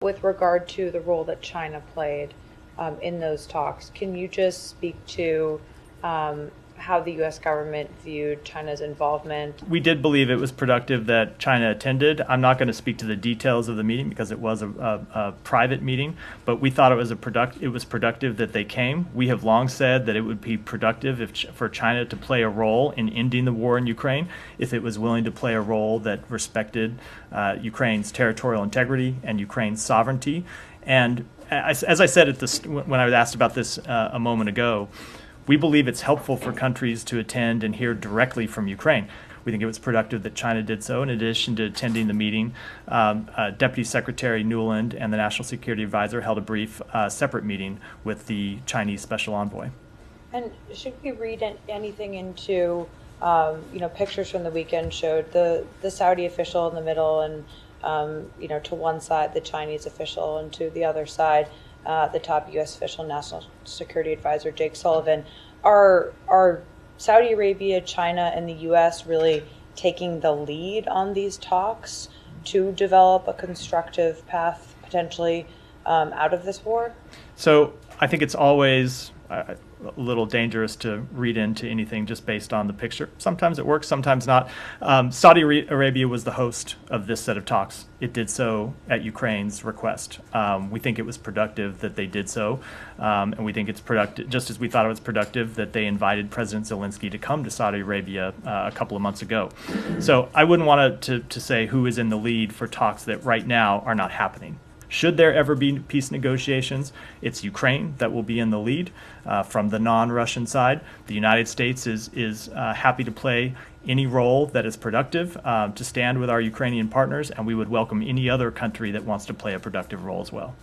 with regard to the role that China played in those talks, can you just speak to how the U.S. government viewed China's involvement? We did believe it was productive that China attended. I'm not going to speak to the details of the meeting because it was a private meeting, but we thought it was productive that they came. We have long said that it would be productive for China to play a role in ending the war in Ukraine if it was willing to play a role that respected Ukraine's territorial integrity and Ukraine's sovereignty. And as I said when I was asked about this a moment ago, we believe it's helpful for countries to attend and hear directly from Ukraine. We think it was productive that China did so. In addition to attending the meeting, Deputy Secretary Nuland and the National Security Advisor held a brief separate meeting with the Chinese Special Envoy. And should we read anything into, pictures from the weekend showed the Saudi official in the middle and, to one side the Chinese official and to the other side the top U.S. official, National Security Advisor Jake Sullivan. Are Saudi Arabia, China, and the U.S. really taking the lead on these talks to develop a constructive path potentially out of this war? So I think it's always a little dangerous to read into anything just based on the picture. Sometimes it works, sometimes not. Saudi Arabia was the host of this set of talks. It did so at Ukraine's request. We think it was productive that they did so, and we think it's productive, just as we thought it was productive that they invited President Zelensky to come to Saudi Arabia a couple of months ago. So I wouldn't want to say who is in the lead for talks that right now are not happening. Should there ever be peace negotiations, it's Ukraine that will be in the lead from the non-Russian side. The United States is happy to play any role that is productive to stand with our Ukrainian partners, and we would welcome any other country that wants to play a productive role as well.